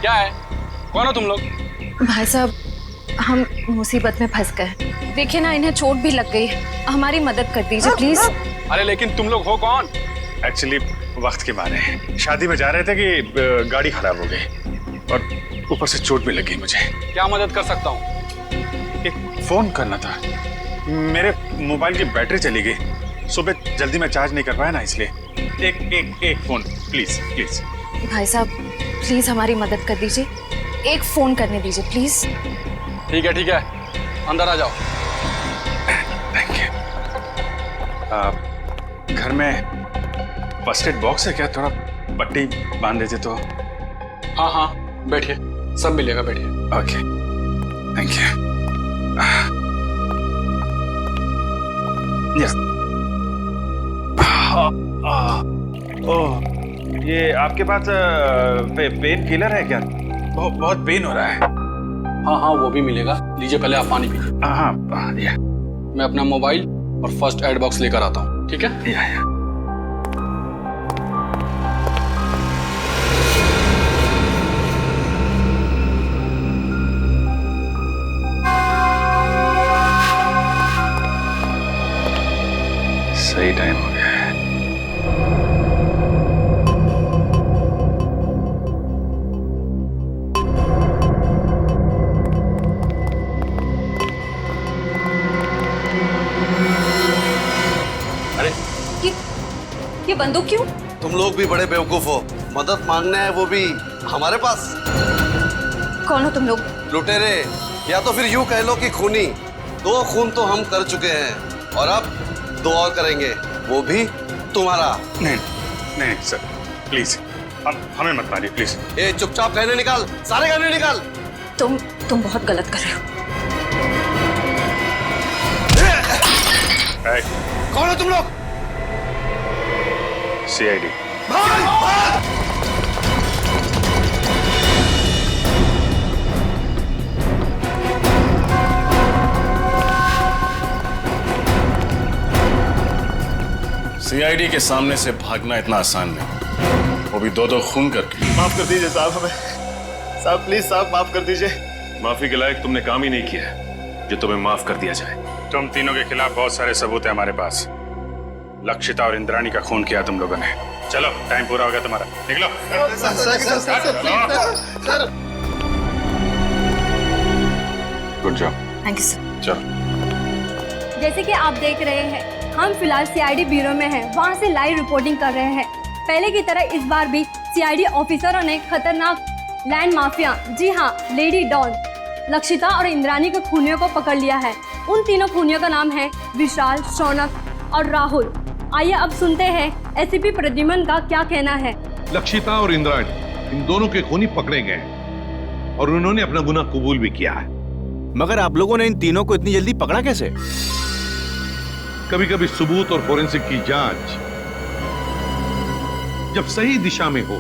क्या है? कौन हो तुम लोग? भाई साहब, हम मुसीबत में फंस गए। देखिए ना, इन्हें चोट भी लग गई है, हमारी मदद कर दीजिए प्लीज। अरे लेकिन तुम लोग हो कौन? एक्चुअली वक्त के मारे शादी में जा रहे थे कि गाड़ी खराब हो गई और ऊपर से चोट भी लगी मुझे। क्या मदद कर सकता हूँ? एक फोन करना था, मेरे मोबाइल की बैटरी चली गई, सुबह जल्दी में चार्ज नहीं कर पाया ना, इसलिए एक फोन प्लीज प्लीज। भाई साहब प्लीज हमारी मदद कर दीजिए, एक फोन करने दीजिए प्लीज। ठीक है, अंदर आ जाओ। Thank you. घर में फर्स्ट एड बॉक्स है क्या? थोड़ा पट्टी बांध देते तो। हाँ, बैठिए, सब मिलेगा, बैठिए। Okay, thank you. यस। ओह, ये आपके पास पेन किलर है क्या? बहुत पेन हो रहा है। हाँ, वो भी मिलेगा। लीजिए, पहले आप पानी पीजिए। हाँ, या। मैं अपना मोबाइल और फर्स्ट एड बॉक्स लेकर आता हूँ, ठीक है? या। सही टाइम हो गया है। अरे ये बंदूक क्यों? तुम लोग भी बड़े बेवकूफ हो, मदद मांगना है वो भी हमारे पास। कौन हो तुम लोग? लुटेरे, या तो फिर यूं कह लो कि खूनी। 2 खून तो हम कर चुके हैं और अब 2 और करेंगे, वो भी तुम्हारा। नहीं सर, प्लीज हमें मत मारिए प्लीज। ए चुपचाप गहने निकाल, सारे गहने निकाल। तुम बहुत गलत कर रहे हो। कौन हो तुम लोग? CID। CID के सामने से भागना इतना आसान नहीं, वो भी 2 खून करके। माफ कर दीजिए साहब, हमें साहब प्लीज साहब माफ कर दीजिए। माफी के लायक तुमने काम ही नहीं किया जो तुम्हें माफ कर दिया जाए। तुम तीनों के खिलाफ बहुत सारे सबूत है हमारे पास। लक्षिता और इंद्राणी का खून किया तुम लोगों ने। चलो, टाइम पूरा हो गया तुम्हारा, निकलो। Good job. Thank you sir. चलो। जैसे कि आप देख रहे हैं, हम फिलहाल CID ब्यूरो में हैं, वहाँ से लाइव रिपोर्टिंग कर रहे हैं। पहले की तरह इस बार भी CID ऑफिसरों ने खतरनाक लैंड माफिया, जी हाँ, लेडी डॉन लक्षिता और इंद्राणी के खूनियों को पकड़ लिया है। उन तीनों खूनियों का नाम है विशाल, शौनक और राहुल। आइए अब सुनते हैं SCP प्रद्युमन का क्या कहना है। लक्षिता और इंद्राणी, इन दोनों के खूनी पकड़े गए और उन्होंने अपना गुनाह कबूल भी किया है। मगर आप लोगों ने इन तीनों को इतनी जल्दी पकड़ा कैसे? कभी कभी सबूत और फोरेंसिक की जांच जब सही दिशा में हो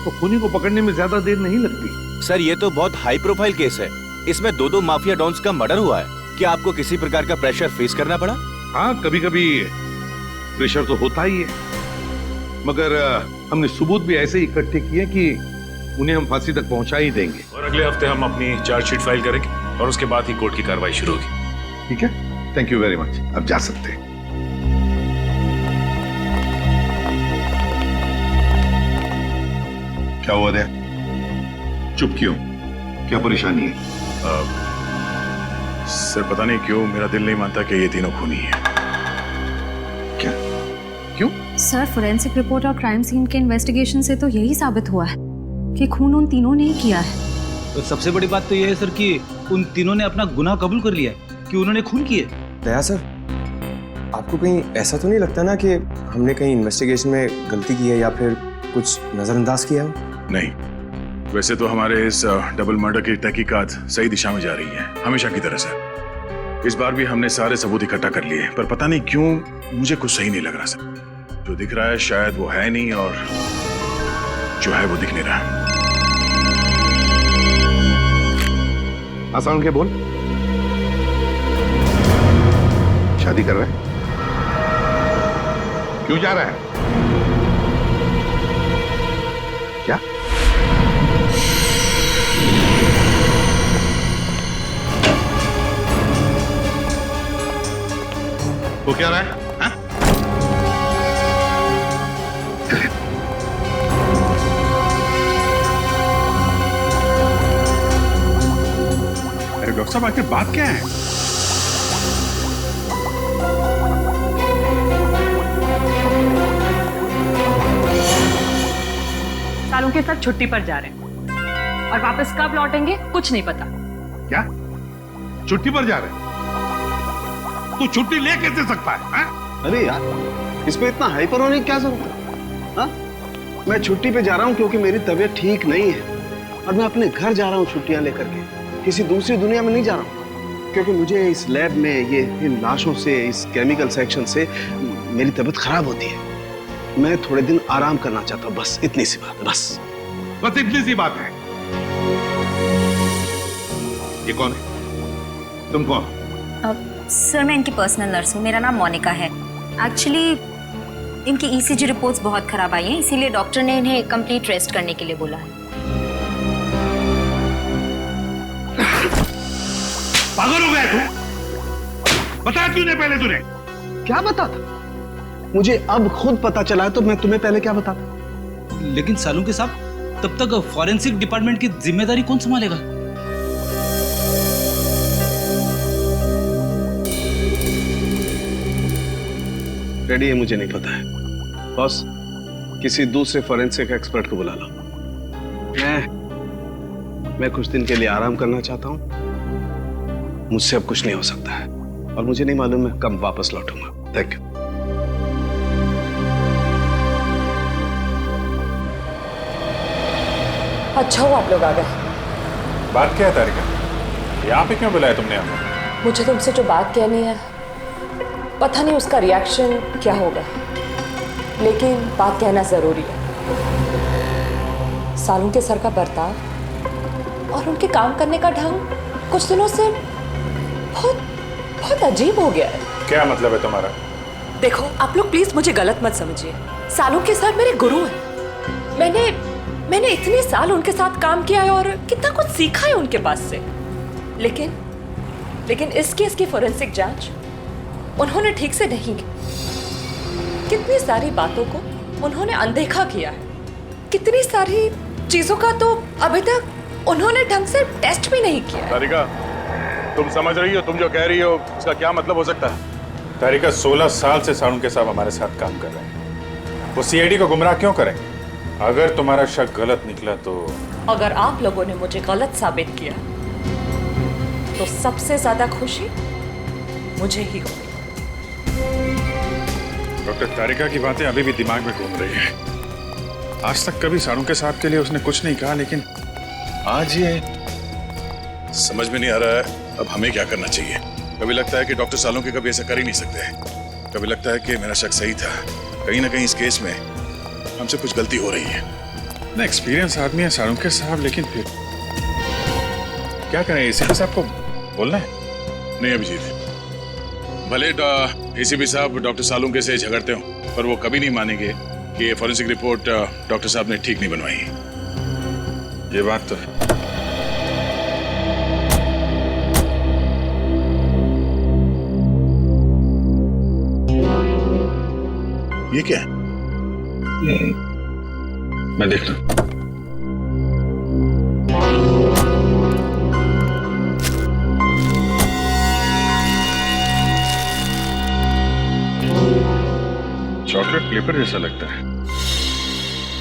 तो खूनी को पकड़ने में ज्यादा देर नहीं लगती। सर, ये तो बहुत हाई प्रोफाइल केस है, इसमें 2 माफिया डॉन्स का मर्डर हुआ है। क्या आपको किसी प्रकार का प्रेशर फेस करना पड़ा? हाँ, कभी कभी प्रेशर तो होता ही है, मगर हमने सबूत भी ऐसे इकट्ठे किए कि उन्हें हम फांसी तक पहुंचा ही देंगे। और अगले हफ्ते हम अपनी चार्जशीट फाइल करेंगे और उसके बाद ही कोर्ट की कार्रवाई शुरू होगी। ठीक है, थैंक यू वेरी मच। अब जा सकते हैं। क्या हुआ दया? चुप क्यों? क्या परेशानी है? सर, पता नहीं क्यों मेरा दिल नहीं मानता कि ये तीनों खूनी हैं। क्या? क्यों? सर, फोरेंसिक रिपोर्ट और क्राइम सीन के इन्वेस्टिगेशन से तो यही साबित हुआ है कि खून उन तीनों ने ही किया है। तो सबसे बड़ी बात तो ये है सर कि उन तीनों ने अपना गुनाह कबूल कर लिया कि उन्होंने खून किए। दया सर, आपको कहीं ऐसा तो नहीं लगता ना कि हमने कहीं इन्वेस्टिगेशन में गलती की है या फिर कुछ नजरअंदाज किया हो? नहीं, वैसे तो हमारे इस डबल मर्डर की तहकीकात सही दिशा में जा रही है, हमेशा की तरह से। इस बार भी हमने सारे सबूत इकट्ठा कर लिए, पर पता नहीं क्यों मुझे कुछ सही नहीं लग रहा सर। जो दिख रहा है शायद वो है नहीं, और जो है वो दिख नहीं रहा है। आसान के बोल। शादी कर रहा है? क्यों जा रहा है? क्या? वो क्या रहा है हाँ? अरे डॉक्टर साहब आखिर बात क्या है? सालों के साथ छुट्टी पर जा रहे हैं और वापस कब लौटेंगे कुछ नहीं पता। क्या छुट्टी पर जा रहे हैं? तू छुट्टी ले कैसे सकता है हाँ? अरे यार इस पे इतना हाइपर होने की क्या जरूरत है हाँ? मैं छुट्टी पे जा रहा हूँ क्योंकि मेरी तबीयत ठीक नहीं है और मैं अपने घर जा रहा हूँ छुट्टियां लेकर के, किसी दूसरी दुनिया में नहीं जा रहा हूँ। क्योंकि मुझे इस लैब में ये इन लाशों से, इस केमिकल सेक्शन से मेरी तबीयत खराब होती है। मैं थोड़े दिन आराम करना चाहता हूँ, बस इतनी सी बात है। बस इतनी सी बात है। ये कौन है? तुम कौन? सर मैं इनकी पर्सनल नर्स हूँ, मेरा नाम मोनिका है। एक्चुअली इनकी ईसीजी रिपोर्ट्स बहुत खराब आई हैं, इसीलिए डॉक्टर ने इन्हें कंप्लीट रेस्ट करने के लिए बोला है। पागल हो गया तू? बता क्यों नहीं पहले तूने? क्या बता था? मुझे अब खुद पता चला है तो मैं तुम्हें पहले क्या बताता? लेकिन सालू के साहब तब तक फॉरेंसिक डिपार्टमेंट की जिम्मेदारी कौन संभालेगा? रेडी है मुझे नहीं पता है बॉस, किसी दूसरे फॉरेंसिक एक्सपर्ट को बुला लो। मैं कुछ दिन के लिए आराम करना चाहता हूं, मुझसे अब कुछ नहीं हो सकता है और मुझे नहीं मालूम मैं कब वापस लौटूंगा। Thank you. अच्छा हुआ आप लोग आ गए। बात क्या है तारिका? यहाँ पे क्यों बुलाया तुमने हमें? मुझे तुमसे जो बात कहनी है, पता नहीं उसका रिएक्शन क्या होगा, लेकिन बात कहना जरूरी है। सालू के सर का बर्ताव और उनके काम करने का ढंग कुछ दिनों से बहुत अजीब हो गया है। क्या मतलब है तुम्हारा? देखो आप लोग प्लीज मुझे गलत मत समझिए। सालू के सर मेरे गुरु हैं। मैंने इतने साल उनके साथ काम किया है और कितना कुछ सीखा है उनके पास से। लेकिन इस केस की फोरेंसिक जांच उन्होंने ठीक से नहीं की। कितनी सारी बातों को उन्होंने अनदेखा किया है, कितनी सारी चीजों का तो अभी तक उन्होंने ढंग से टेस्ट भी नहीं किया है। तारिका, तुम समझ रही हो, तुम जो कह रही हो उसका क्या मतलब हो सकता है? तारिका 16 साल से सालू के साहब हमारे साथ काम कर रहे हैं, वो सीआईडी को गुमराह क्यों करें? अगर तुम्हारा शक गलत निकला तो? अगर आप लोगों ने मुझे गलत साबित किया तो सबसे ज्यादा खुशी मुझे ही होगी। डॉक्टर तारिका की बातें अभी भी दिमाग में घूम रही है। आज तक कभी सालू के साहब के लिए उसने कुछ नहीं कहा, लेकिन आज ये समझ में नहीं आ रहा है अब हमें क्या करना चाहिए। कभी लगता है कि डॉक्टर सालों के कभी ऐसा कर ही नहीं सकते, कभी लगता है कि मेरा शक सही था। कहीं ना कहीं इस केस में हमसे कुछ गलती हो रही है। ना एक्सपीरियंस आदमी है सालू के साहब, लेकिन फिर क्या करें? एसीपी साहब को बोलना है? नहीं अभिजीत, भले एसीपी साहब डॉक्टर सालुंके के से झगड़ते हो, पर वो कभी नहीं मानेंगे कि ये फॉरेंसिक रिपोर्ट डॉक्टर साहब ने ठीक नहीं बनवाई। ये बात तो है। ये क्या है? मैं देखता हूं। चॉकलेट पेपर जैसा लगता है।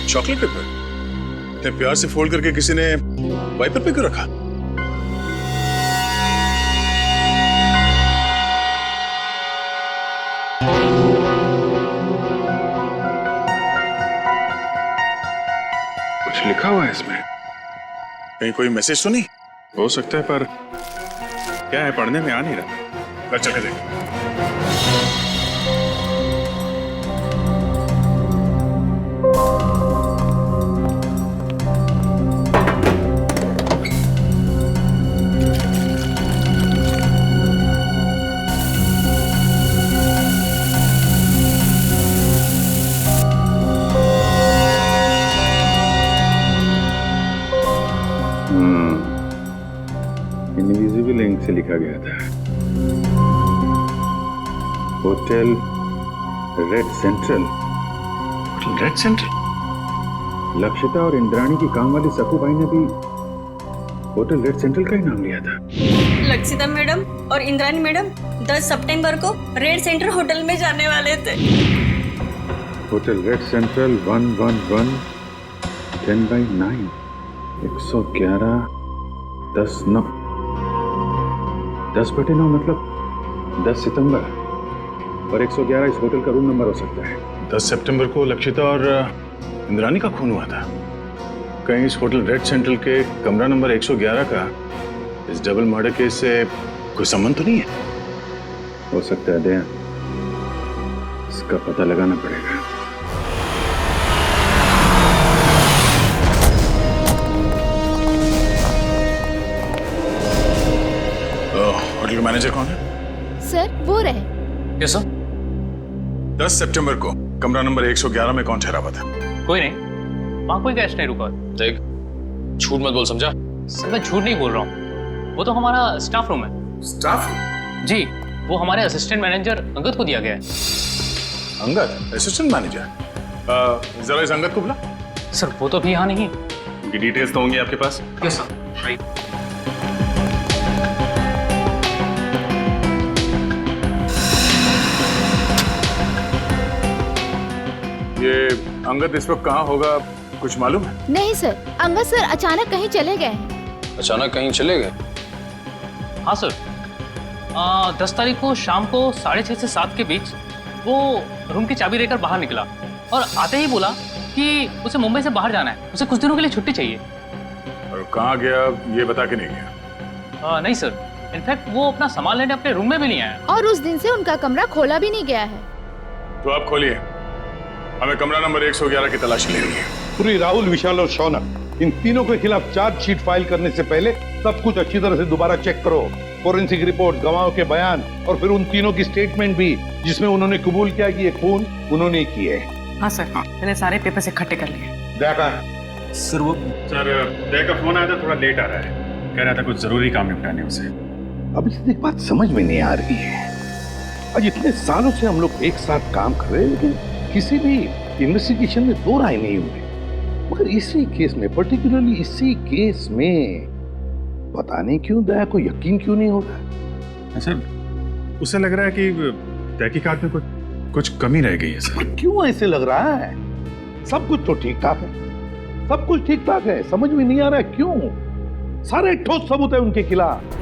Chocolate paper? इतने प्यार से फोल्ड करके किसी ने वाइपर पे क्यों रखा? कुछ लिखा हुआ है इसमें। कहीं कोई मैसेज तो नहीं? हो सकता है, पर क्या है पढ़ने में आ नहीं रहा। कर चले देख। इनविजिबल इंक से लिखा गया था, hotel red central. Hotel red central? Lakshita और इंद्राणी की काम वाली सकूबाई ने भी होटल रेड सेंट्रल का ही नाम लिया था। लक्षिता मैडम और इंद्रानी मैडम 10 सितंबर को रेड सेंटर होटल में जाने वाले थे। होटल रेड सेंट्रल 111 10/9 111 10/9 10/9 मतलब 10 सितंबर, और 111 इस होटल का रूम नंबर हो सकता है। 10 सितंबर को लक्षिता और इंद्रानी का खून हुआ था। कहीं इस होटल रेड सेंट्रल के कमरा नंबर 111 का इस डबल मर्डर केस से कोई संबंध तो नहीं है? हो सकता है दया, इसका पता लगाना पड़ेगा। होटल का मैनेजर कौन है? सर वो रहे। Yes sir. 10 सितंबर को कमरा नंबर 111 में कौन ठहरा हुआ था? कोई नहीं, वहाँ कोई गेस्ट नहीं रुका। देख, झूठ मत बोल, समझा? सर मैं झूठ नहीं बोल रहा हूँ, वो तो हमारा स्टाफ रूम है। स्टाफ? जी, वो हमारे असिस्टेंट मैनेजर अंगद को दिया गया है। Angad assistant manager? जरा इस अंगद को बुला। सर वो तो अभी यहाँ नहीं। उनकी डिटेल्स तो होंगी आपके पास? Yes sir. राइट। ये अंगद इस वक्त कहाँ होगा, कुछ मालूम है? नहीं सर, अंगद सर अचानक कहीं चले गए हैं। अचानक कहीं चले गए? हाँ सर, 10 तारीख को शाम को 6:30 से 7 के बीच वो रूम की चाबी लेकर बाहर निकला और आते ही बोला कि उसे मुंबई से बाहर जाना है, उसे कुछ दिनों के लिए छुट्टी चाहिए। और कहाँ गया ये बता के नहीं गया? नहीं सर, इनफैक्ट वो अपना सामान लेने अपने रूम में भी नहीं आया। और उस दिन से उनका कमरा खोला भी नहीं गया है। तो आप खोलिए, हमें कमरा नंबर 111 की तलाशी लेनी है। पूरी राहुल, विशाल और शौनक, इन तीनों के खिलाफ चार्जशीट फाइल करने से पहले सब कुछ अच्छी तरह से दोबारा चेक करो। फोरेंसिक रिपोर्ट, गवाहों के बयान और फिर उन तीनों की स्टेटमेंट भी, जिसमें उन्होंने कबूल किया कि ये खून उन्होंने किए है। हाँ सर, मैंने सारे पेपर्स इकट्ठे कर लिए। देखा सर, वो सर दया का फोन आया था, थोड़ा लेट आ रहा है, कह रहा था कुछ जरूरी काम निपटाने उसे। अब इससे एक बात समझ में नहीं आ रही है, आज इतने सालों से हम लोग एक साथ काम कर रहे हैं, लेकिन किसी भी इन्वेस्टिगेशन में दो राय नहीं हुई। मगर इसी केस में, पर्टिकुलरली इसी केस में, पता नहीं क्यों दया को यकीन क्यों नहीं हो रहा। सर, उसे लग रहा है कि तहकीकात में कुछ कमी रह गई है सर। क्यों ऐसे लग रहा है? सब कुछ तो ठीक ठाक है, सब कुछ ठीक ठाक है, समझ में नहीं आ रहा है क्यों? सारे ठोस सबूत है उनके खिलाफ,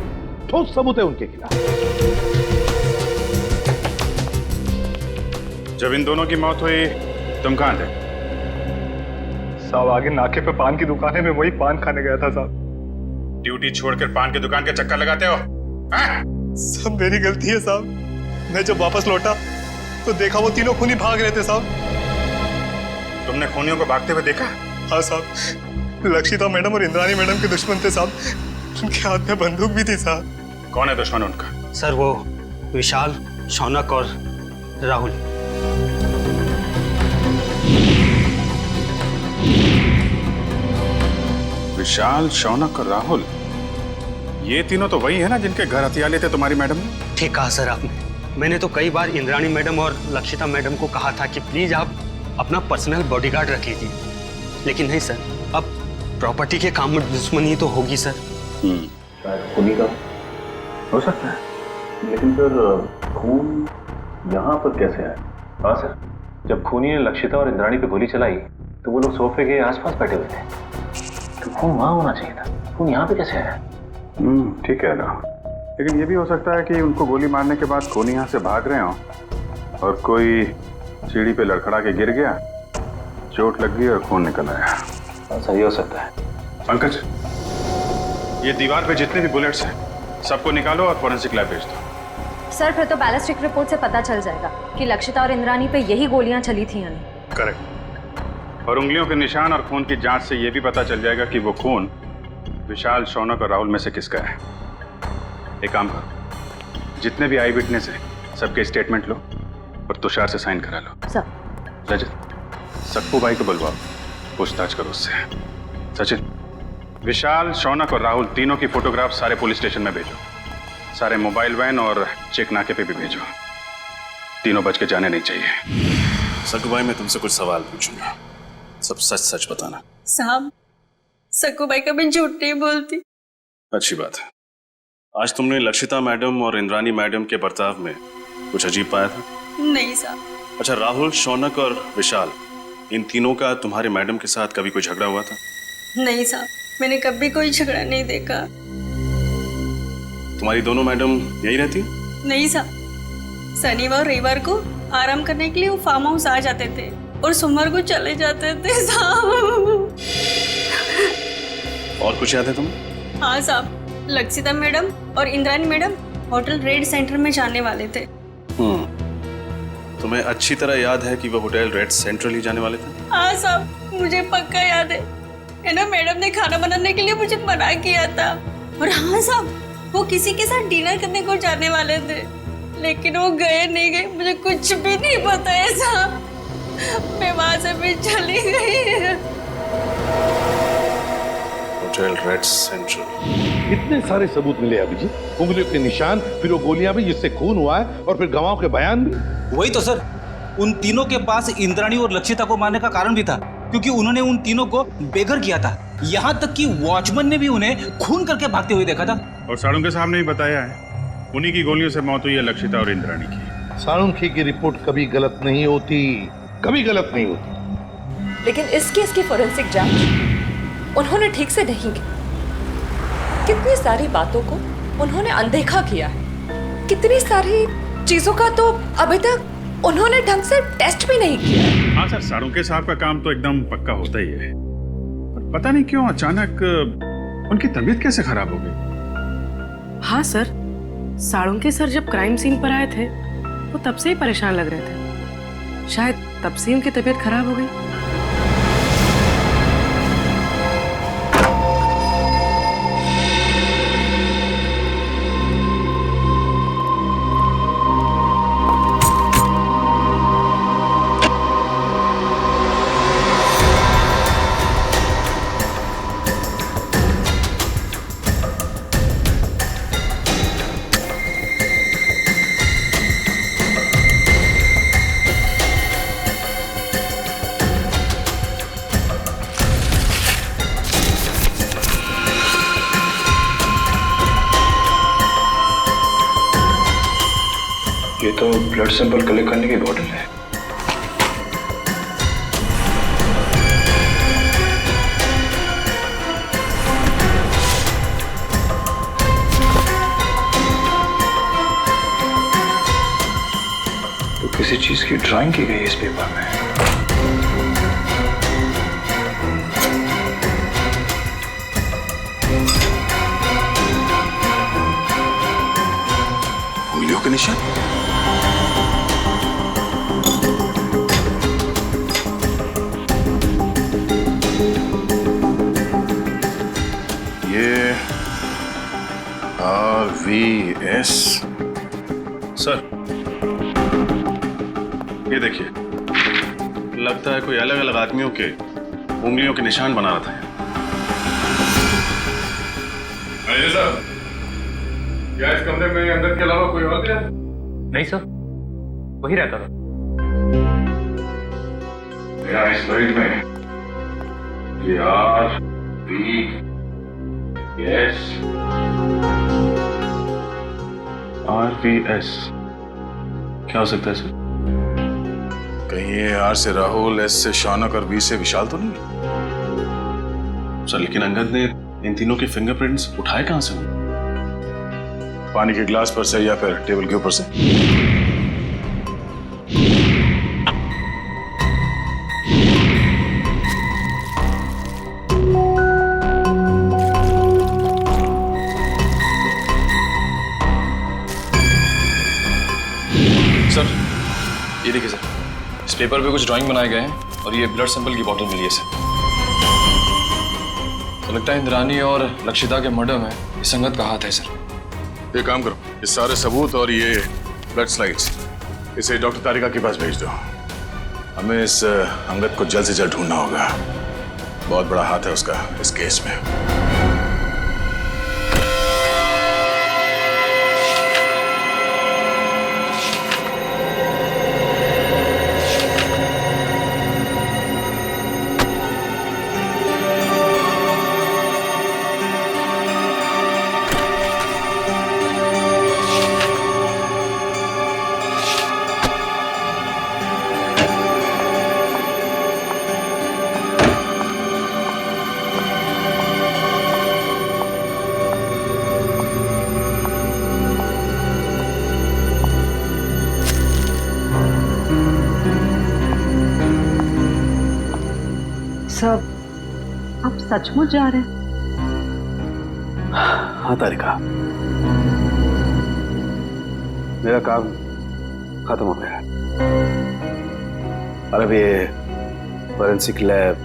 ठोस सबूत है उनके खिलाफ। जब इन दोनों की मौत हुई तुम कहाँ थे? साहब, आगे नाके पे पान की दुकान है, मैं वही पान खाने गया था साहब। ड्यूटी छोड़कर पान की दुकान के चक्कर लगाते हो? सब मेरी गलती है साहब। मैं जब वापस लौटा तो देखा वो तीनों खूनी भाग रहे थे साहब। तुमने खूनियों को भागते हुए देखा? हाँ साहब, लक्षिता मैडम और इंद्रानी मैडम के दुश्मन थे साहब, उनके हाथ में बंदूक भी थी साहब। कौन है दुश्मन उनका? सर वो विशाल, शौनक और राहुल। विशाल, शौनक और राहुल, ये तीनों तो वही है ना जिनके घर हथियार लेते तुम्हारी मैडम ने? ठीक कहा सर आपने। मैंने तो कई बार इंद्राणी मैडम और लक्षिता मैडम को कहा था कि प्लीज आप अपना पर्सनल बॉडीगार्ड रख लीजिए, लेकिन नहीं सर, अब प्रॉपर्टी के काम में दुश्मनी तो होगी सर। शायद खूनी का हो सकता है, लेकिन फिर खून यहाँ पर कैसे आया? हाँ सर, जब खूनी ने लक्षिता और इंद्राणी पे गोली चलाई तो वो लोग सोफे के आसपास बैठे हुए थे, तो खून वहाँ होना चाहिए था, खून यहाँ पे कैसे आया? ठीक है ना, लेकिन ये भी हो सकता है कि उनको गोली मारने के बाद खूनी यहाँ से भाग रहे हो और कोई सीढ़ी पे लड़खड़ा के गिर गया, चोट लग गई और खून निकल आया। सही हो सकता है। पंकज, ये दीवार पे जितने भी बुलेट्स हैं सबको निकालो और फोरेंसिक लैब भेज दो। सर फिर तो बैलिस्टिक रिपोर्ट से पता चल जाएगा कि लक्षिता और इंद्रानी पे यही गोलियां चली थी यानी। करेक्ट। और उंगलियों के निशान और खून की जांच से ये भी पता चल जाएगा कि वो खून विशाल, शौनक और राहुल में से किसका है। एक काम करो, जितने भी आई विटनेस है सबके स्टेटमेंट लो और तुषार से साइन करा लो। सर। रजत, सक्कू भाई को बुलवाओ, पूछताछ करो उससे। सचिन, विशाल, शौनक और राहुल तीनों की फोटोग्राफ सारे पुलिस स्टेशन में भेजो। सारे मोबाइल वैन और चेक नाके पे भी भेजो। तीनों बच के जाने नहीं चाहिए। सक्कू भाई, मैं तुमसे कुछ सवाल पूछूंगा, सब सच सच बताना। साहब, सक्कू भाई कभी झूठ नहीं बोलती। अच्छी बात है। आज तुमने लक्षिता मैडम और इंद्रानी मैडम के बर्ताव में कुछ अजीब पाया था? नहीं साहब। अच्छा, राहुल, शौनक और विशाल, इन तीनों का तुम्हारे मैडम के साथ कभी कोई झगड़ा हुआ था? नहीं साहब, मैंने कभी कोई झगड़ा नहीं देखा। तुम्हारी दोनों मैडम यही रहती? नहीं साहब, शनिवार और रविवार को आराम करने के लिए वो फार्म हाउस आ जाते थे और सोमवार को चले जाते थे साहब। और कुछ याद है तुम्हें? हाँ साहब, लक्षिता मैडम और Indrani madam hotel red centre में जाने वाले थे। तुम्हें अच्छी तरह याद है कि वो होटल रेड सेंट्रल ही जाने वाले थे? हाँ साहब, मुझे पक्का याद है ना, मैडम ने खाना बनाने के लिए मुझे मना किया था। और हाँ साहब, वो किसी के साथ डिनर करने को जाने वाले थे, लेकिन वो गए नहीं गए मुझे कुछ भी नहीं पता है साहब। मैं वहां से भी चली गई। Hotel red central. इतने सारे सबूत मिले अभिजीत, उंगलियों के निशान, फिर वो गोलियां भी जिससे खून हुआ है, और फिर गवाहों के बयान भी। वही तो सर, उन तीनों के पास इंद्राणी और लक्षिता को मारने का कारण भी था, क्योंकि उन्होंने उन तीनों को बेघर किया था। यहाँ तक कि वॉचमैन ने भी उन्हें खून करके भागते हुए देखा था। और साळुंखे साहब ने भी बताया है, उन्हीं की गोलियों से मौत हुई है लक्षिता और इंद्राणी की। साळुंखे की रिपोर्ट कभी गलत नहीं होती, कभी गलत नहीं होती। लेकिन इस केस की फोरेंसिक जांच उन्होंने ठीक से नहीं की। कितनी सारी बातों को उन्होंने अनदेखा किया है, कितनी सारी चीजों का तो अभी तक उन्होंने ढंग से टेस्ट भी नहीं किया। हाँ सर, साळुंखे साहब का काम तो एकदम पक्का होता ही है, पर पता नहीं क्यों अचानक उनकी तबीयत कैसे खराब हो गई। हाँ सर, साळुंखे सर जब क्राइम सीन पर आए थे वो तब से ही परेशान लग रहे थे, शायद तब से उनकी तबीयत खराब हो गई। ये तो ब्लड सैंपल कलेक्ट करने की बॉटल है। तो किसी चीज की ड्राइंग की गई इस पेपर में। उंगलियों के निशान। ये RVS सर, ये देखिए, लगता है कोई अलग अलग आदमियों के उंगलियों के निशान बना रहा था। सर, क्या इस कमरे में अंदर के अलावा कोई और गया? नहीं सर, वही रहता था। मेरा इस मरीज में ये RVS क्या हो सकता है सर? कहीं ये R से राहुल, S से शौनक और V से विशाल तो नहीं? सर, लेकिन अंगद ने इन तीनों के फिंगरप्रिंट्स उठाए कहां से? पानी के ग्लास पर से या फिर टेबल के ऊपर से? सर, ये देखिए सर, इस पेपर पे कुछ ड्राइंग बनाए गए हैं और ये ब्लड सैंपल की बोतल मिली है सर। तो लगता है इंद्रानी और लक्षिता के मर्डर में इस संगत का हाथ है सर। ये काम करो, ये सारे सबूत और ये ब्लड स्लाइड्स इसे डॉक्टर तारिका के पास भेज दो। हमें इस अंगद को जल्द से जल्द ढूंढना होगा, बहुत बड़ा हाथ है उसका इस केस में। साहब, आप सचमुच जा रहे हैं? हाँ तारिका, मेरा काम खत्म हो गया है। और अब ये forensic lab,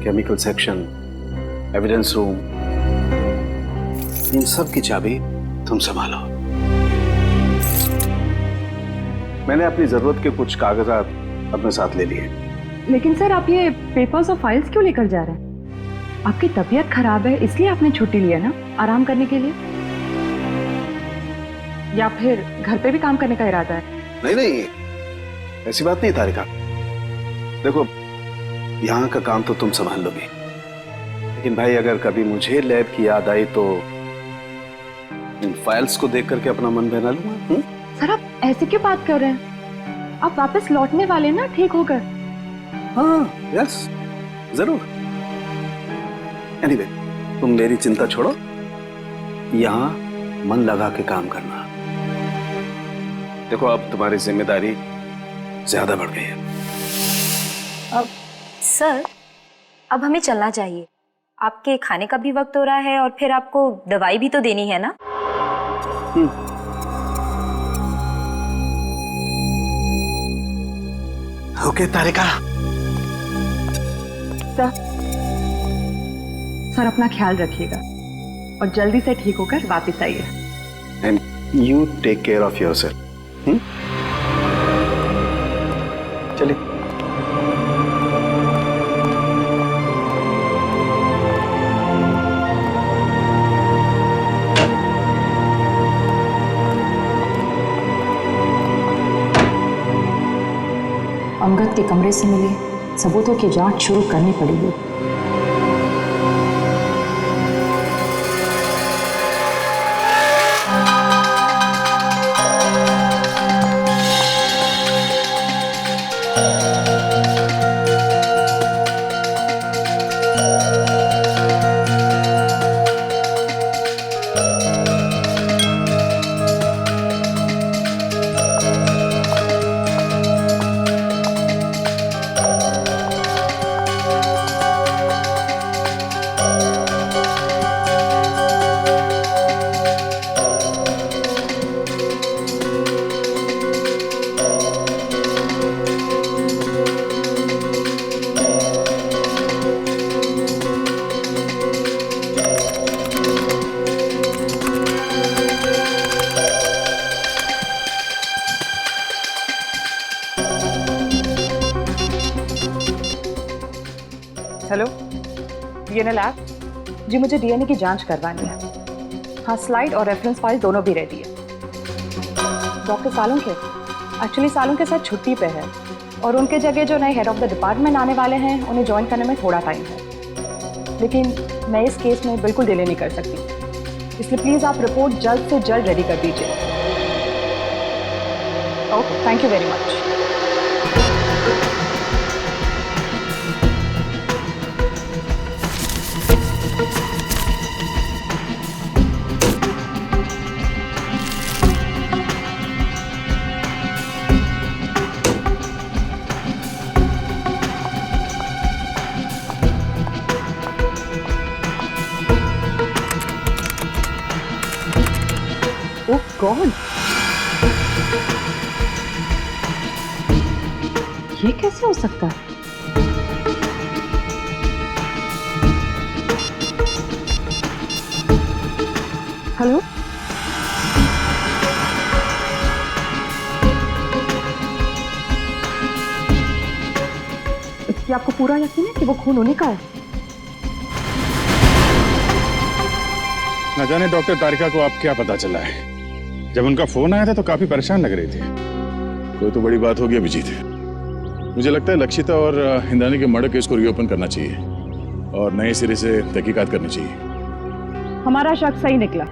chemical section, evidence room, इन सब की चाबी तुम संभालो। मैंने अपनी जरूरत के कुछ कागजात अपने साथ ले लिए। लेकिन सर, आप ये पेपर्स और फाइल्स क्यों लेकर जा रहे हैं? आपकी तबीयत खराब है इसलिए आपने छुट्टी लिया ना, आराम करने के लिए? या फिर घर पे भी काम करने का इरादा है? नहीं नहीं, ऐसी बात नहीं तारिका। देखो, यहाँ का काम तो तुम संभाल लोगी, लेकिन भाई अगर कभी मुझे लैब की याद आई तो इन फाइल्स को देख करके अपना मन बहला लूंगा। सर, आप ऐसे क्यों बात कर रहे हैं? आप वापस लौटने वाले ना ठीक होकर? हाँ, यस, जरूर। एनीवे, तुम मेरी चिंता छोड़ो, यहाँ मन लगा के काम करना। देखो, अब तुम्हारी जिम्मेदारी ज्यादा बढ़ गई है। अब सर, अब हमें चलना चाहिए। आपके खाने का भी वक्त हो रहा है और फिर आपको दवाई भी तो देनी है ना। ओके तारिका। सर, अपना ख्याल रखिएगा और जल्दी से ठीक होकर वापस आइए। And you take care of yourself. चलिए। अंगद के कमरे से मिले सबूतों की जांच शुरू करनी पड़ेगी। हेलो, डीएनए लैब जी, मुझे डीएनए की जांच करवानी है। हाँ, स्लाइड और रेफरेंस फाइल दोनों भी रेडी है। डॉक्टर सालुंखे एक्चुअली सालुंखे साथ छुट्टी पे है और उनके जगह जो नए हेड ऑफ द डिपार्टमेंट आने वाले हैं उन्हें ज्वाइन करने में थोड़ा टाइम है। लेकिन मैं इस केस में बिल्कुल डिले नहीं कर सकती, इसलिए प्लीज़ आप रिपोर्ट जल्द से जल्द रेडी कर दीजिए। Okay, thank you very much. Oh God! ये कैसे हो सकता है? हेलो? क्या आपको पूरा यकीन है कि वो खून उन्हीं का है? न जाने डॉक्टर तारिका को आप क्या पता चला है। जब उनका फोन आया था तो काफी परेशान लग रही थी। कोई तो बड़ी बात हो गई अभिजीत। मुझे लगता है लक्षिता और इंद्राणी के मर्डर केस को रीओपन करना चाहिए और नए सिरे से तहकीकात करनी चाहिए। हमारा शक सही निकला।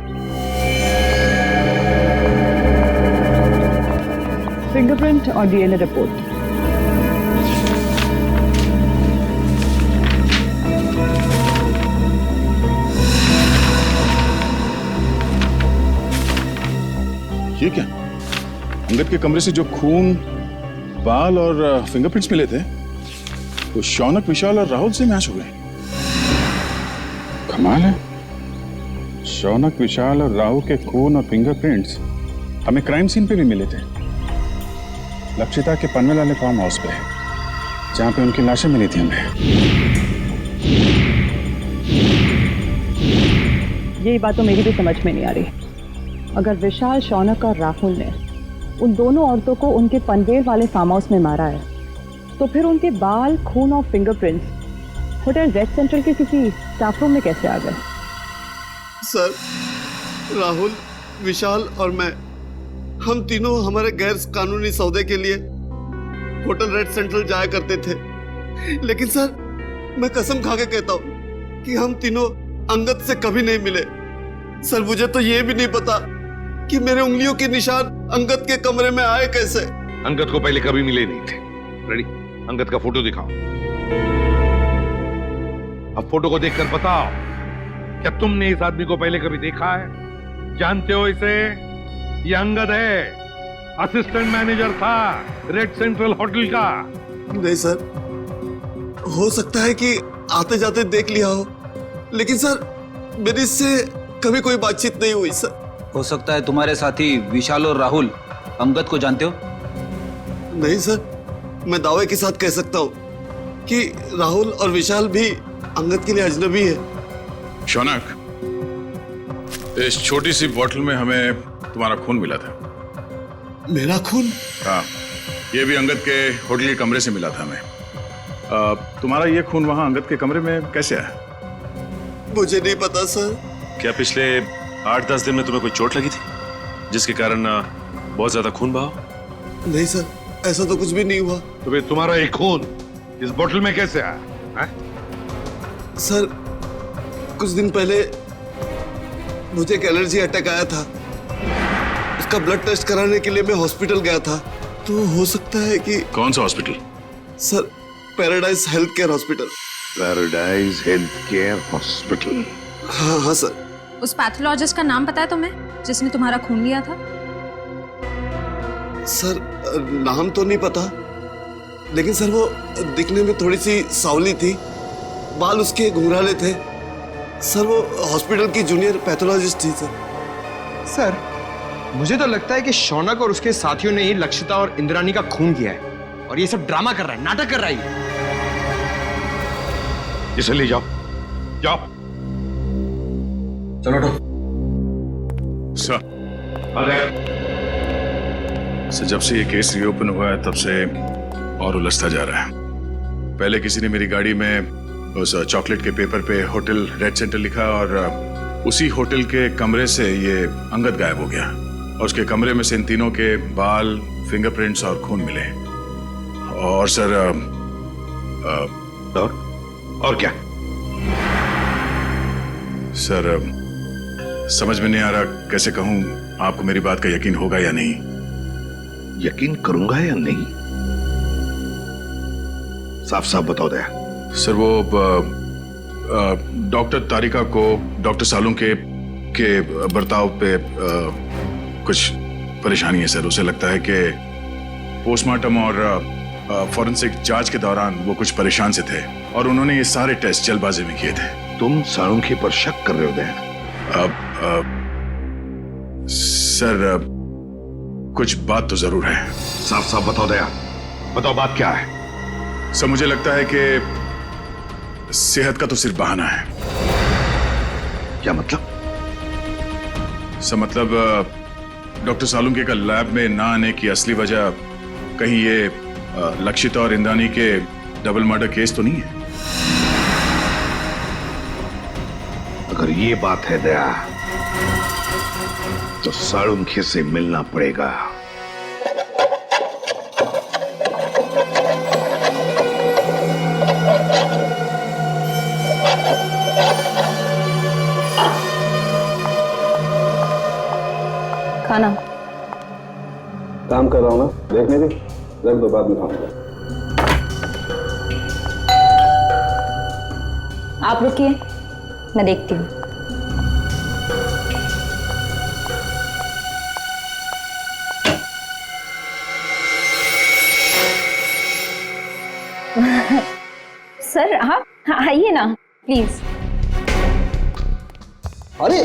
फिंगरप्रिंट और डीएनए रिपोर्ट। ये क्या? अंगद के कमरे से जो खून, बाल और फिंगरप्रिंट्स मिले थे तो शौनक, विशाल और राहुल से मैच हो गए। कमाल है, शौनक, विशाल और राहुल के खून और फिंगरप्रिंट्स हमें क्राइम सीन पे भी मिले थे। लक्षिता के पनवेल वाले फार्म हाउस पे, जहां पे उनकी लाशें मिली थी हमें। यही बात तो मेरी भी समझ में नहीं आ रही। अगर विशाल, शौनक और राहुल ने उन दोनों औरतों को उनके पनवेल वाले फार्म हाउस में मारा है, तो फिर उनके बाल, खून और फिंगरप्रिंट्स होटल रेड सेंट्रल के किसी स्टाफ रूम में कैसे आ गए? सर, राहुल, विशाल और मैं, हम तीनों हमारे गैर कानूनी सौदे के लिए होटल रेड सेंट्रल जाया करते थे। लेकिन सर, मैं कसम खा के कहता हूँ कि हम तीनों अंगद से कभी नहीं मिले। सर, मुझे तो ये भी नहीं पता कि मेरे उंगलियों के निशान अंगद के कमरे में आए कैसे। अंगद को पहले कभी मिले नहीं थे। रेडी, अंगद का फोटो दिखाओ। अब फोटो को देखकर बताओ, क्या तुमने इस आदमी को पहले कभी देखा है? जानते हो इसे? ये अंगद है, असिस्टेंट मैनेजर था रेड सेंट्रल होटल का। नहीं सर, हो सकता है कि आते जाते देख लिया हो, लेकिन सर मेरी इससे कभी कोई बातचीत नहीं हुई सर। हो सकता है तुम्हारे साथी विशाल और राहुल अंगद को जानते हो? नहीं सर, मैं दावे के साथ कह सकता हूँ कि राहुल और विशाल भी अंगद के लिए अजनबी है। शौनक, इस छोटी सी बोतल में हमें तुम्हारा खून मिला था। मेरा खून? हाँ, ये भी अंगद के होटल के कमरे से मिला था हमें। तुम्हारा ये खून वहां अंगद के कमरे में कैसे आया? मुझे नहीं पता सर। क्या पिछले 8-10 दिन में तुम्हें कोई चोट लगी थी जिसके कारण बहुत ज्यादा खून बहा? नहीं सर, ऐसा तो कुछ भी नहीं हुआ। तो फिर तुम्हारा ये खून इस बोतल में कैसे आया? सर, कुछ दिन पहले मुझे एक एलर्जी अटैक आया था। उसका ब्लड टेस्ट कराने के लिए मैं हॉस्पिटल गया था। तो हो सकता है कि... कौन सा hospital? Sir, paradise health care hospital. Paradise health care hospital? हाँ हाँ सर। उस पैथोलॉजिस्ट का नाम पता है तुम्हें जिसने तुम्हारा खून लिया था? सर, नाम तो नहीं पता, लेकिन सर वो दिखने में थोड़ी सी सावली थी, बाल उसके घुंघराले थे। सर, वो हॉस्पिटल की जूनियर पैथोलॉजिस्ट थी सर। सर, मुझे तो लगता है कि शौनक और उसके साथियों ने ही लक्षिता और इंद्राणी का खून किया है, और ये सब ड्रामा कर रहा है, नाटक कर रहा है। इसे ले जाओ, जाओ। चलो उठो। सर, जब से ये केस रीओपन हुआ है तब से और उलझता जा रहा है। पहले किसी ने मेरी गाड़ी में उस चॉकलेट के पेपर पे होटल रेड सेंटर लिखा, और उसी होटल के कमरे से ये अंगद गायब हो गया, और उसके कमरे में से इन तीनों के बाल, फिंगरप्रिंट्स और खून मिले। और सर, और क्या? सर, समझ में नहीं आ रहा कैसे कहूं आपको मेरी बात का यकीन होगा या नहीं। यकीन करूंगा या नहीं? साफ साफ बताओ दया। सर, वो डॉक्टर तारिका को डॉक्टर सालुंग के बर्ताव पे कुछ परेशानी है सर। उसे लगता है कि पोस्टमार्टम और फॉरेंसिक जांच के दौरान वो कुछ परेशान से थे, और उन्होंने ये सारे टेस्ट जल्दबाजी में किए थे। तुम सालुंखी पर शक कर रहे हो दया? सर, कुछ बात तो जरूर है। साफ साफ बताओ दया, बताओ बात क्या है? सर, मुझे लगता है कि सेहत का तो सिर्फ बहाना है। क्या मतलब? सर, मतलब डॉक्टर सालुंके का लैब में ना आने की असली वजह कहीं ये लक्षिता और इंद्राणी के डबल मर्डर केस तो नहीं है? अगर ये बात है दया, तो सालुंखे से मिलना पड़ेगा। खाना काम कर रहा हूँ ना, देखने दे, रख दो, बाद में खाऊंगा। आप रुकिए, मैं देखती हूँ। सर आप आइए ना प्लीज। अरे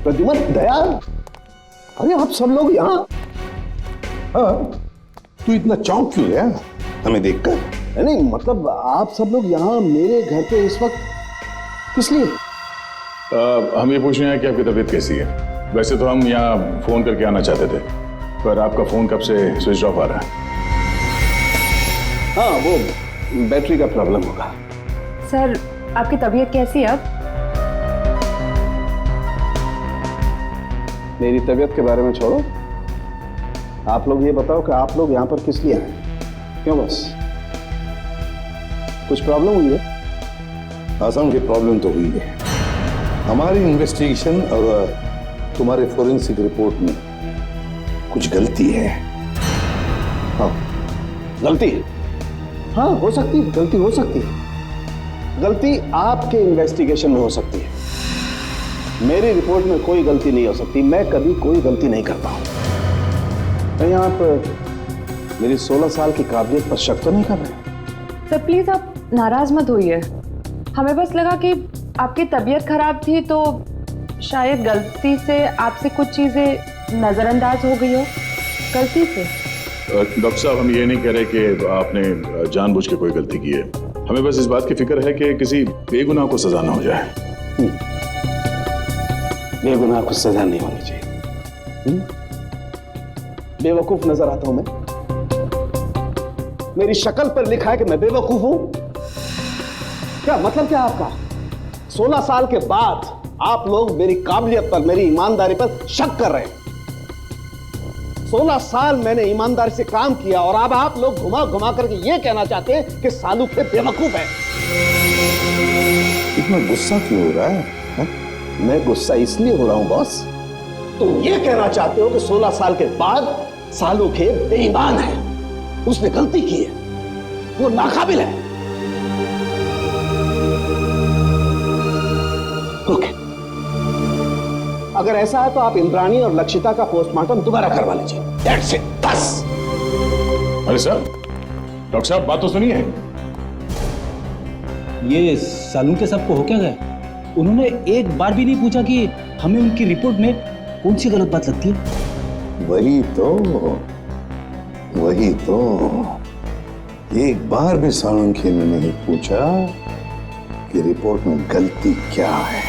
प्रद्युमन, दया, अरे आप सब लोग यहाँ। हाँ, तू इतना चौंक क्यों गया हमें देखकर? नहीं मतलब आप सब लोग यहाँ मेरे घर पे इस वक्त किस लिए? हम ये पूछ रहे हैं कि आपकी तबीयत कैसी है। वैसे तो हम यहाँ फोन करके आना चाहते थे, पर आपका फोन कब से स्विच ऑफ आ रहा है। हाँ, वो बैटरी का प्रॉब्लम होगा। सर आपकी तबीयत कैसी है अब? मेरी तबीयत के बारे में छोड़ो, आप लोग ये बताओ कि आप लोग यहाँ पर किस लिए आए? क्यों, बस कुछ प्रॉब्लम हुई है? आसाम की प्रॉब्लम तो हुई है। हमारी इन्वेस्टिगेशन और तुम्हारे फोरेंसिक रिपोर्ट में कुछ गलती है। हाँ, गलती? हाँ, हो सकती है, गलती हो सकती है। गलती आपके इन्वेस्टिगेशन में हो सकती है, मेरी रिपोर्ट में कोई गलती नहीं हो सकती। मैं कभी कोई गलती नहीं करता हूं। कहीं आप मेरी 16 साल की काबिलियत पर शक तो नहीं कर रहे? सर प्लीज आप नाराज मत होइए, हमें बस लगा कि आपकी तबीयत खराब थी तो शायद गलती से आपसे कुछ चीजें नजरअंदाज हो गई हो, गलती से। डॉक्टर साहब, हम ये नहीं कह रहे कि आपने जानबूझ के कोई गलती की है। हमें बस इस बात की फिक्र है कि किसी बेगुनाह को सजा ना हो जाए। बेगुनाह को सजा नहीं होनी चाहिए। बेवकूफ नजर आता हूं मैं? मेरी शक्ल पर लिखा है कि मैं बेवकूफ हूं? क्या मतलब क्या आपका? 16 साल के बाद आप लोग मेरी काबिलियत पर, मेरी ईमानदारी पर शक कर रहे हैं। 16 साल मैंने ईमानदारी से काम किया और अब आप लोग घुमा घुमा करके ये कहना चाहते हैं कि सालू के बेवकूफ है। इतना गुस्सा क्यों हो रहा है? मैं गुस्सा इसलिए हो रहा हूं बॉस, तुम ये कहना चाहते हो कि 16 साल के बाद सालू के बेईमान है, उसने गलती की है, वो नाकाबिल है। ओके, अगर ऐसा है तो आप इंद्राणी और लक्षिता का पोस्टमार्टम दोबारा करवा लीजिए। That's it, बस। अरे सर, डॉक्टर साहब बात तो सुनिए। ये सालून के सबको हो क्या गया? उन्होंने एक बार भी नहीं पूछा कि हमें उनकी रिपोर्ट में कौन सी गलत बात लगती है। वही तो एक बार भी सालुंखे ने नहीं पूछा कि रिपोर्ट में गलती क्या है।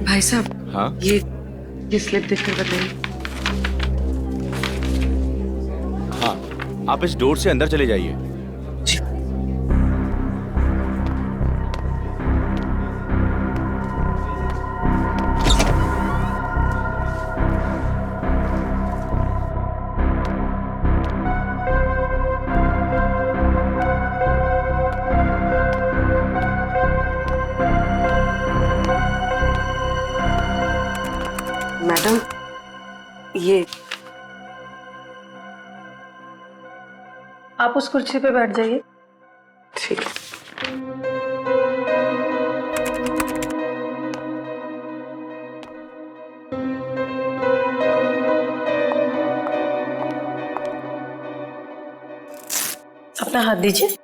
भाई साहब, हाँ? ये स्लिप देखकर बताइए। हाँ, आप इस डोर से अंदर चले जाइए। मैडम, ये आप उस कुर्सी पे बैठ जाइए। ठीक है। अपना हाथ दीजिए।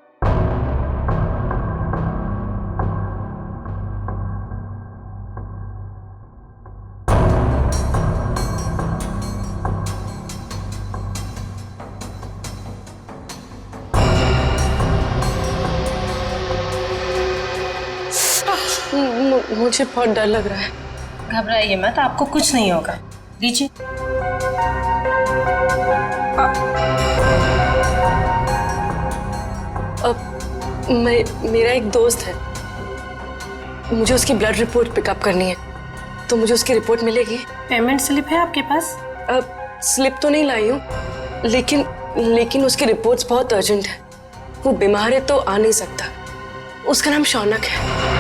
मुझे बहुत डर लग रहा है। घबराइए मत, आपको कुछ नहीं होगा। दीजिए। मेरा एक दोस्त है, मुझे उसकी ब्लड रिपोर्ट पिकअप करनी है, तो मुझे उसकी रिपोर्ट मिलेगी? पेमेंट स्लिप है आपके पास? स्लिप तो नहीं लाई हूँ, लेकिन उसकी रिपोर्ट्स बहुत अर्जेंट है। वो बीमार है तो आ नहीं सकता। उसका नाम शौनक है।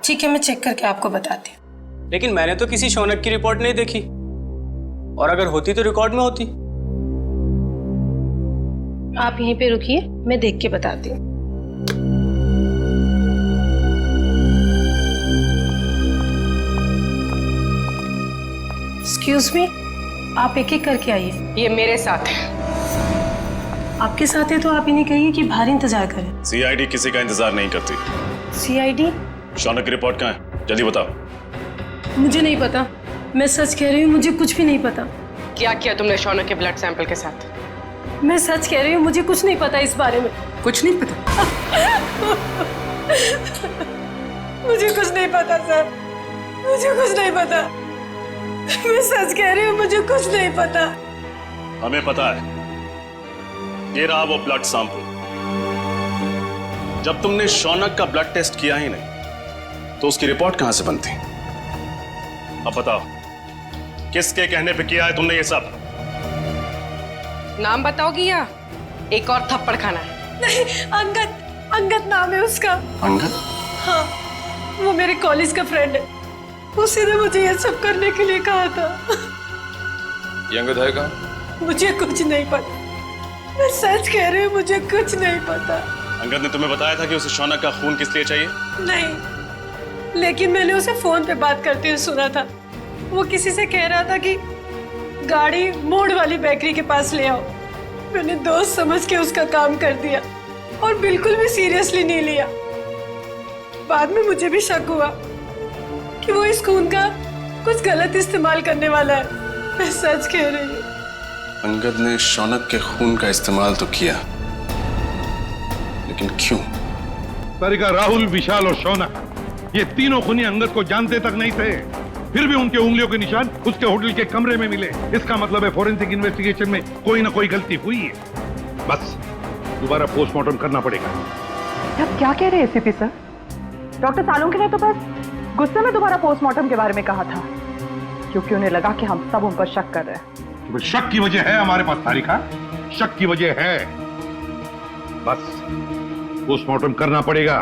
ठीक है, मैं चेक करके आपको बताती हूँ। लेकिन मैंने तो किसी शौनक की रिपोर्ट नहीं देखी, और अगर होती तो रिकॉर्ड में होती। आप यहीं पे रुकिए, मैं देख के बताती हूँ। एक्सक्यूज मी, आप एक एक करके आइए। ये मेरे साथ है। आपके साथ है तो आप इन्हें कहिए कि बाहर इंतजार करें। सीआईडी किसी का इंतजार नहीं करती। सीआईडी? शौनक की रिपोर्ट कहाँ है? जल्दी बताओ। मुझे नहीं पता, मैं सच कह रही हूँ, मुझे कुछ भी नहीं पता। क्या किया तुमने शौनक के ब्लड सैंपल के साथ? मैं सच कह रही हूँ, मुझे कुछ नहीं पता इस बारे में। कुछ नहीं पता? मुझे कुछ नहीं पता सर, मुझे कुछ नहीं पता। मैं सच कह रही हूँ, मुझे कुछ नहीं पता। हमें पता है, ये रहा वो ब्लड सैंपल। जब तुमने शौनक का ब्लड टेस्ट किया ही नहीं तो उसकी रिपोर्ट कहां से बनती? अब बताओ, किसके कहने पे किया है तुमने ये सब? नाम बताओगी या एक और थप्पड़ खाना है? नहीं, अंगद नाम है उसका। अंगद? हाँ, वो मेरे कॉलेज का फ्रेंड है। उसी ने मुझे ये सब करने के लिए कहा था। ये अंगद है कहाँ? मुझे कुछ नहीं पता, मैं सच कह रही हूँ, मुझे कुछ नहीं पता। अंगद ने तुम्हें बताया था कि उसे शौनक का खून किस लिए चाहिए? नहीं, लेकिन मैंने उसे फोन पे बात करते हुए सुना था। वो किसी से कह रहा था कि गाड़ी मोड़ वाली बेकरी के पास ले आओ। मैंने दोस्त समझ के उसका काम कर दिया और बिल्कुल भी सीरियसली नहीं लिया। बाद में मुझे भी शक हुआ कि वो इस खून का कुछ गलत इस्तेमाल करने वाला है। मैं सच कह रही हूँ। अंगद ने शौनक के खून का इस्तेमाल तो किया, लेकिन क्यों? तारिका, राहुल, विशाल और शौनक, ये तीनों खूनी अंगद को जानते तक नहीं थे। फिर भी उनके उंगलियों के निशान उसके होटल के कमरे में मिले। इसका मतलब है फोरेंसिक इन्वेस्टिगेशन में कोई ना कोई गलती हुई है। बस दोबारा पोस्टमार्टम करना पड़ेगा। आप क्या कह रहे हैं एसीपी सर? डॉक्टर सालुंखे ने तो बस गुस्से में दोबारा पोस्टमार्टम के बारे में कहा था, क्योंकि उन्हें लगा कि हम सब उन पर शक कर रहे हैं। शक की वजह है हमारे पास तारिका, शक की वजह है। बस पोस्टमार्टम करना पड़ेगा।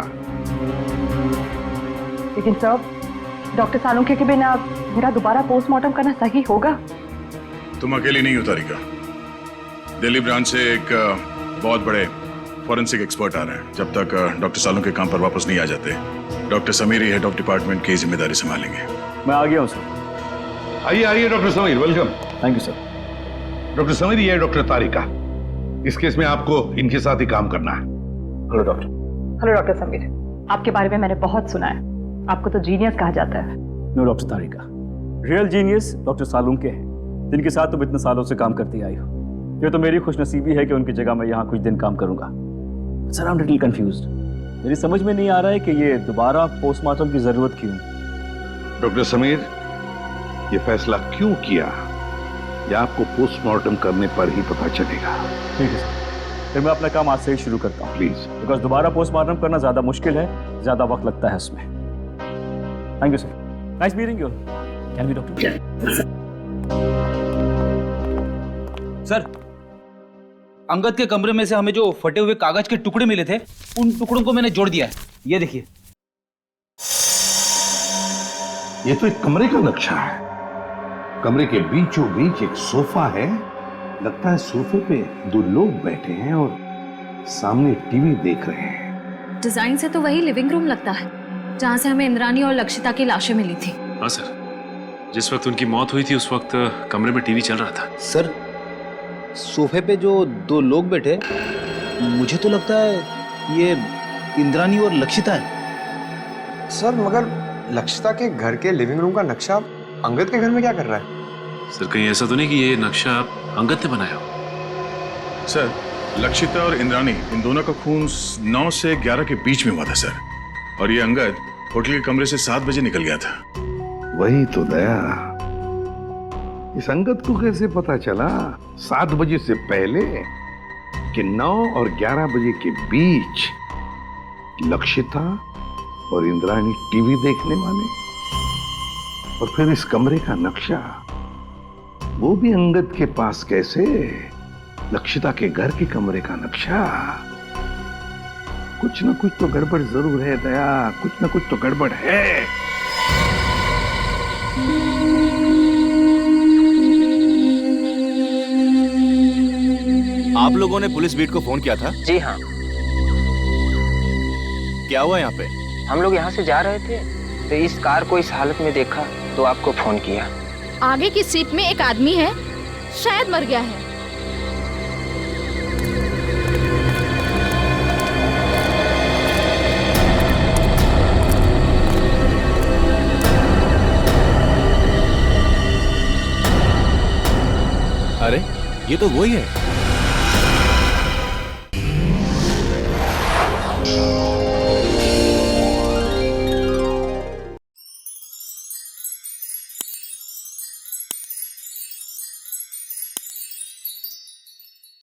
लेकिन सर, डॉक्टर सालुंखे के बिना मेरा दोबारा पोस्टमार्टम करना सही होगा? तुम अकेली नहीं हो तारिका। दिल्ली ब्रांच से एक बहुत बड़े फॉरेंसिक एक्सपर्ट आ रहे हैं। जब तक डॉक्टर सालुंखे काम पर वापस नहीं आ जाते, doctor Sameer he head of department की जिम्मेदारी संभालेंगे। मैं आ गया हूँ सर। आइए आइए doctor Sameer, welcome. Thank you sir. Doctor Sameer, ये है डॉक्टर तारिका। इस केस में आपको इनके साथ ही काम करना है। Hello doctor. Hello doctor Sameer, आपके बारे में मैंने बहुत सुना है। आपको तो जीनियस कहा जाता है। नो डॉक्टर तारिका, रियल जीनियस डॉक्टर सालुंखे हैं, जिनके साथ तुम इतने सालों से काम करती आई हो। ये तो मेरी खुशनसीबी है कि उनकी जगह मैं यहाँ कुछ दिन काम करूंगा। Sir, I am little confused. मेरी समझ में नहीं आ रहा है कि ये दोबारा पोस्टमार्टम की जरूरत क्यों? डॉक्टर समीर, ये फैसला क्यों किया, ये आपको पोस्टमार्टम करने पर ही पता चलेगा। ठीक है सर, फिर मैं अपना काम आज से ही शुरू करता हूँ प्लीज। बिकॉज दोबारा पोस्टमार्टम करना ज्यादा मुश्किल है, ज्यादा वक्त लगता है उसमें। Thank you sir, nice meeting you. Can be doctor. Sir, Angad के कमरे में से हमें जो फटे हुए कागज के टुकड़े मिले थे, उन टुकड़ों को मैंने जोड़ दिया है। ये देखिए। ये तो एक कमरे का नक्शा है। कमरे के बीचों बीच एक सोफा है। लगता है सोफे पे दो लोग बैठे हैं और सामने टीवी देख रहे हैं। डिजाइन से तो वही लिविंग रूम लगता है जहाँ से हमें इंद्रानी और लक्षिता की लाशें मिली थी। हाँ सर, जिस वक्त उनकी मौत हुई थी उस वक्त कमरे में टीवी चल रहा था। सर, सोफे पे जो दो लोग बैठे, मुझे तो लगता है ये इंद्रानी और लक्षिता है। सर, मगर लक्षिता के घर के लिविंग रूम का नक्शा अंगद के घर में क्या कर रहा है? सर, कहीं ऐसा तो नहीं कि ये नक्शा अंगद ने बनाया हो? सर, लक्षिता और इंद्रानी, इन दोनों का खून 9 से 11 के बीच में हुआ था सर। और ये अंगद होटल के कमरे से 7 बजे निकल गया था। वही तो दया, इस अंगद को कैसे पता चला 7 बजे से पहले कि 9 और 11 बजे के बीच लक्षिता और इंद्रानी टीवी देखने वाले? और फिर इस कमरे का नक्शा वो भी अंगद के पास कैसे? लक्षिता के घर के कमरे का नक्शा। कुछ ना कुछ तो गड़बड़ जरूर है दया, कुछ ना कुछ तो गड़बड़ है। आप लोगों ने पुलिस बीट को फोन किया था? जी हाँ। क्या हुआ यहाँ पे? हम लोग यहाँ से जा रहे थे तो इस कार को इस हालत में देखा तो आपको फोन किया। आगे की सीट में एक आदमी है, शायद मर गया है। अरे ये तो वही है